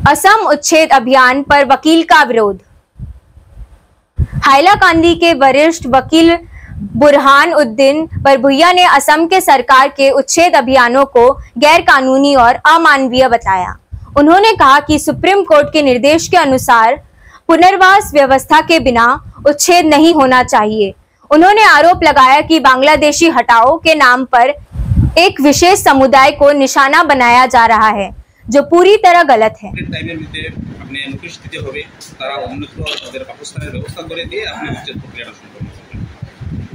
असम उच्छेद अभियान पर वकील का विरोध। हाइलाकांदी के वरिष्ठ वकील बुरहान उद्दीन बरभुइया ने असम के सरकार के उच्छेद अभियानों को गैरकानूनी और अमानवीय बताया। उन्होंने कहा कि सुप्रीम कोर्ट के निर्देश के अनुसार पुनर्वास व्यवस्था के बिना उच्छेद नहीं होना चाहिए। उन्होंने आरोप लगाया कि बांग्लादेशी हटाओ के नाम पर एक विशेष समुदाय को निशाना बनाया जा रहा है, जो पूरी तरह गलत है।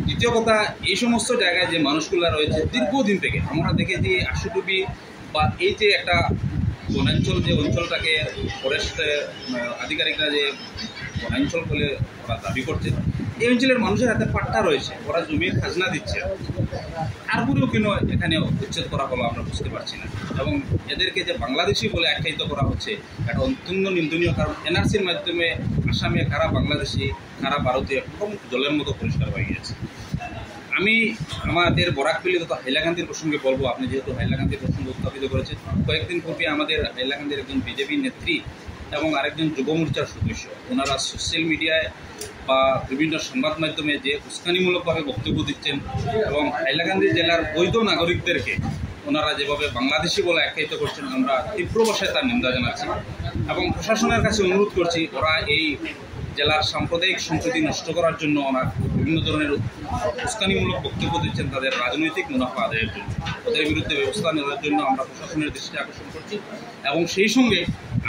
দ্বিতীয় কথা, এই সমস্ত জায়গায় যে মানুষগুলা রয়েছে দীর্ঘদিন থেকে আমরা দেখেছি আশুডুবি বা এই যে একটা বনাঞ্চল, যে অঞ্চলটাকে ফরেস্ট আধিকারিকরা যে বনাঞ্চল বলে ওরা দাবি করছে, এই অঞ্চলের মানুষের হাতে পাট্টা রয়েছে, ওরা জমির খাজনা দিচ্ছে, তারপরেও কেন এখানে উচ্ছেদ করা হলো আমরা বুঝতে পারছি না। এবং এদেরকে যে বাংলাদেশি বলে আখ্যায়িত করা হচ্ছে এটা অত্যন্ত নিন্দনীয়। কারণ এনআরসির মাধ্যমে আসামে কারা বাংলাদেশি কারা ভারতীয় একদম জলের মতো পরিষ্কার হয়ে গিয়েছে। আমি আমাদের বরাকভ্যালি তথা হাইলাকান্দির প্রসঙ্গে বলবো, আপনি যেহেতু হাইলাকান্দির প্রসঙ্গ উত্থাপিত করেছেন, কয়েকদিন পূর্বে আমাদের হাইলাকান্দির একজন বিজেপি নেত্রী এবং আরেকজন যুব মোর্চার সদস্য, ওনারা সোশ্যাল মিডিয়ায় বা বিভিন্ন সংবাদ মাধ্যমে যে উস্কানিমূলকভাবে বক্তব্য দিচ্ছেন এবং হাইলাকান্দি জেলার বৈধ নাগরিকদেরকে ওনারা যেভাবে বাংলাদেশি বলে আখ্যায়িত করছেন, আমরা তীব্র ভাষায় তার নিন্দা জানাচ্ছি এবং প্রশাসনের কাছে অনুরোধ করছি, ওরা এই জেলার সাম্প্রদায়িক সম্প্রীতি নষ্ট করার জন্য ওনারা বিভিন্ন ধরনের উস্কানিমূলক বক্তব্য দিচ্ছেন তাদের রাজনৈতিক মুনাফা আদায়ের জন্য। ওদের বিরুদ্ধে ব্যবস্থা নেওয়ার জন্য আমরা প্রশাসনের দৃষ্টি আকর্ষণ করছি এবং সেই সঙ্গে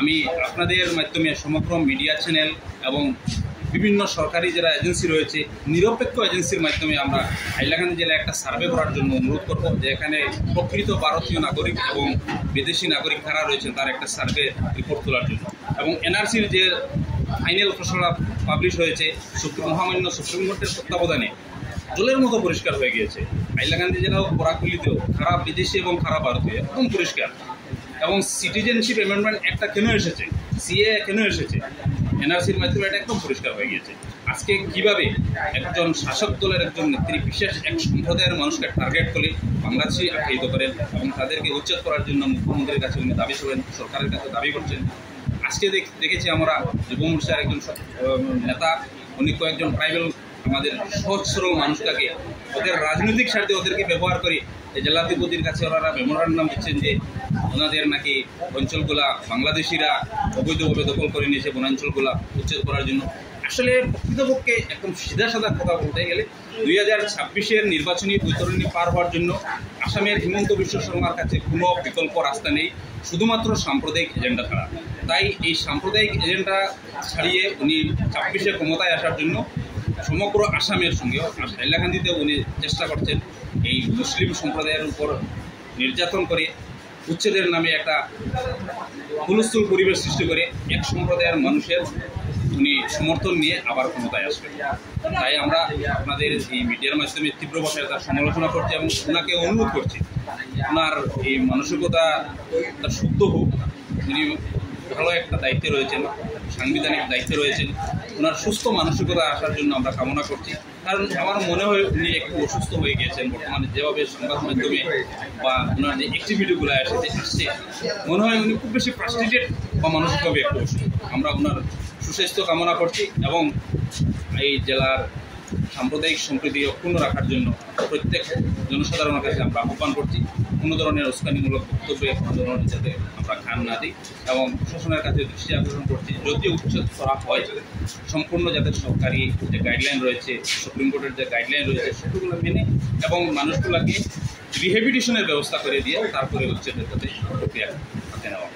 আমি আপনাদের মাধ্যমে সমগ্র মিডিয়া চ্যানেল এবং বিভিন্ন সরকারি যারা এজেন্সি রয়েছে, নিরপেক্ষ এজেন্সির মাধ্যমে আমরা হাইলাকান্দি জেলায় একটা সার্ভে করার জন্য অনুরোধ করব, যে এখানে প্রকৃত ভারতীয় নাগরিক এবং বিদেশি নাগরিক কারা রয়েছেন তার একটা সার্ভে রিপোর্ট তোলার জন্য। এবং এনআরসির যে ফাইনাল খসড়া পাবলিশ হয়েছে মহামান্য সুপ্রিম কোর্টের তত্ত্বাবধানে জলের মতো পরিষ্কার হয়ে গিয়েছে। হাইলাকান্দি জেলা ও বরাকভ্যালিতেও খারাপ বিদেশি এবং খারাপ ভারতীয় একদম পরিষ্কার। এবং সিটিজেনশিপ অ্যামেন্ডমেন্ট একটা কেন এসেছে, সিএ কেন এসেছে, এনআরসির মাধ্যমে এটা একদম পরিষ্কার হয়ে গিয়েছে। আজকে কিভাবে একজন শাসক দলের একজন নেত্রী বিশেষ এক সম্প্রদায়ের মানুষকে টার্গেট করে বাংলাদেশি আখ্যায়িত করেন এবং তাদেরকে উচ্ছেদ করার জন্য মুখ্যমন্ত্রীর কাছে উনি দাবি করেন, সরকারের কাছে দাবি করছেন। আজকে দেখেছি আমরা যুব মোর্চার একজন নেতা, উনি কয়েকজন ট্রাইবেল আমাদের সহজ সরল মানুষটাকে ওদের রাজনৈতিক স্বার্থে ওদেরকে ব্যবহার করে এই জেলাধিপতির কাছে ওনারা মেমোরান্ডাম দিচ্ছেন যে ওনাদের নাকি অঞ্চলগুলা বাংলাদেশিরা অবৈধভাবে দখল করে নিয়েছে, বনাঞ্চলগুলা উচ্ছেদ করার জন্য। আসলে প্রকৃতপক্ষে একদম সিধা সাদা কথা বলতে গেলে 2026-এর নির্বাচনী বৈতরণী পার হওয়ার জন্য আসামের হিমন্ত বিশ্ব শর্মার কাছে কোনো বিকল্প রাস্তা নেই, শুধুমাত্র সাম্প্রদায়িক এজেন্ডা ছাড়া। তাই এই সাম্প্রদায়িক এজেন্ডা ছাড়িয়ে উনি 26-এ ক্ষমতায় আসার জন্য সমগ্র আসামের সঙ্গেও হাইলাকান্দিতেও উনি চেষ্টা করছেন এই মুসলিম সম্প্রদায়ের উপর নির্যাতন করে উচ্ছেদের নামে একটা হুলস্থুল পরিবেশ সৃষ্টি করে এক সম্প্রদায়ের মানুষের উনি সমর্থন নিয়ে আবার ক্ষমতায় আসবেন। তাই আমরা আপনাদের এই মিডিয়ার মাধ্যমে তীব্র ভাষায় তার সমালোচনা করছি এবং ওনাকে অনুরোধ করছি ওনার এই মানসিকতা তার শুদ্ধ হোক। উনি ভালো একটা দায়িত্বে রয়েছেন, সাংবিধানিক দায়িত্বে রয়েছেন, ওনার সুস্থ মানসিকতা আসার জন্য আমরা কামনা করছি। কারণ আমার মনে হয় উনি একটু অসুস্থ হয়ে গিয়েছেন বর্তমানে, যেভাবে সংবাদ মাধ্যমে বা ওনার যে অ্যাক্টিভিটিগুলো আসছে মনে হয় উনি খুব বেশি ফ্রাস্ট্রেটেড বা মানসিকভাবে একটু অসুস্থ। আমরা ওনার সুস্বাস্থ্য কামনা করছি এবং এই জেলার সাম্প্রদায়িক সম্প্রীতি অক্ষুণ্ণ রাখার জন্য প্রত্যেক জনসাধারণের কাছে আমরা আহ্বান করছি কোনো ধরনের উস্কানিমূলক বক্তব্যে কোনো ধরনের যাতে আমরা কান না দিই এবং প্রশাসনের কাছে দৃষ্টি আকর্ষণ করছি যদি উচ্ছেদ করা হয় সম্পূর্ণ যাতে সরকারি যে গাইডলাইন রয়েছে, সুপ্রিম কোর্টের যে গাইডলাইন রয়েছে সেগুলো মেনে এবং মানুষগুলোকে রিহেবিলিটেশনের ব্যবস্থা করে দিয়ে তারপরে উচ্ছেদের যাতে প্রক্রিয়া হাতে নেওয়া।